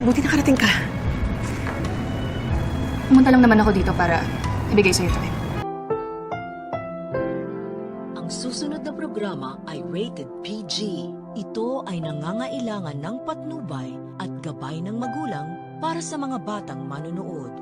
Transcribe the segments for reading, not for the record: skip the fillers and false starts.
Buti nakarating ka. Pumunta lang naman ako dito para ibigay sa'yo ito. Ang susunod na programa ay rated PG. Ito ay nangangailangan ng patnubay at gabay ng magulang para sa mga batang manonood.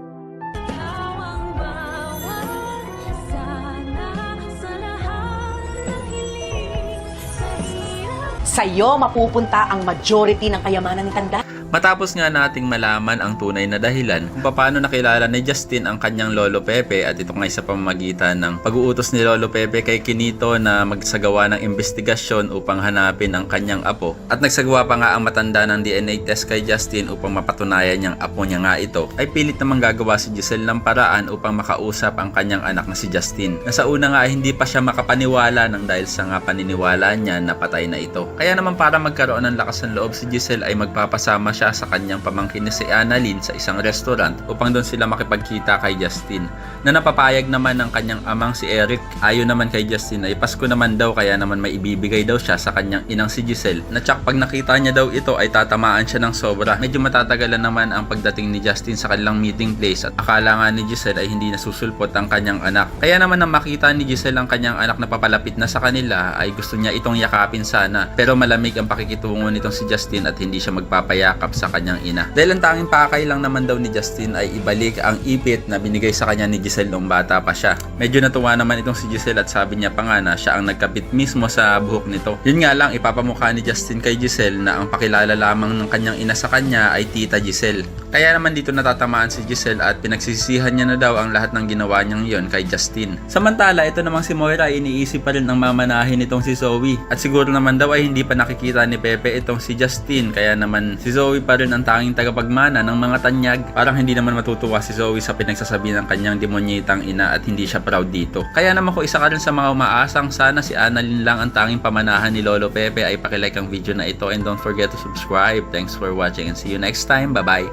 Sa'yo mapupunta ang majority ng kayamanan ni Tanda. Matapos nga nating malaman ang tunay na dahilan kung paano nakilala ni Justin ang kanyang Lolo Pepe at ito nga sa pamamagitan ng pag-uutos ni Lolo Pepe kay Quinito na magsagawa ng investigasyon upang hanapin ang kanyang apo. At nagsagawa pa nga ang matanda ng DNA test kay Justin upang mapatunayan niyang apo niya nga ito, ay pilit namang gagawa si Giselle ng paraan upang makausap ang kanyang anak na si Justin. Na sa una nga ay hindi pa siya makapaniwala nang dahil sa nga paniniwala niya na patay na ito. Kaya naman para magkaroon ng lakas ng loob si Giselle ay magpapasama siya sa kanyang pamangkin na si Annalyn sa isang restaurant upang doon sila makipagkita kay Justin. Na napapayag naman ng kanyang amang si Eric. Ayon naman kay Justin ay Pasko naman daw kaya naman may ibibigay daw siya sa kanyang inang si Giselle. Na tsak pag nakita niya daw ito ay tatamaan siya ng sobra. Medyo matatagalan naman ang pagdating ni Justin sa kanilang meeting place at akala nga ni Giselle ay hindi nasusulpot ang kanyang anak. Kaya naman nang makita ni Giselle ang kanyang anak na papalapit na sa kanila ay gusto niya itong yakapin sana. Pero malamig ang pakikitungo nitong si Justin at hindi siya magpapayakap sa kanyang ina. Dahil ang tanging pakay lang naman daw ni Justin ay ibalik ang ipit na binigay sa kanya ni Giselle nung bata pa siya. Medyo natuwa naman itong si Giselle at sabi niya pa nga na siya ang nagkapit mismo sa buhok nito. Yun nga lang ipapamukha ni Justin kay Giselle na ang pakilala lamang ng kanyang ina sa kanya ay Tita Giselle. Kaya naman dito natatamaan si Giselle at pinagsisisihan niya na daw ang lahat ng ginawa niyang yon kay Justin. Samantala ito namang si Moira ay iniisip pa rin ang mamanahin nitong si Zoe. At siguro naman daw ay hindi pa nakikita ni Pepe itong si Justin kaya naman si Zoe pa rin ang tanging tagapagmana ng mga tanyag. Parang hindi naman matutuwa si Zoe sa pinagsasabi ng kanyang demonyitang ina at hindi siya proud dito. Kaya naman kung isa ka rin sa mga umaasang sana si Annalyn lang ang tanging pamanahan ni Lolo Pepe ay pakilike ang video na ito and don't forget to subscribe. Thanks for watching and see you next time. Bye bye!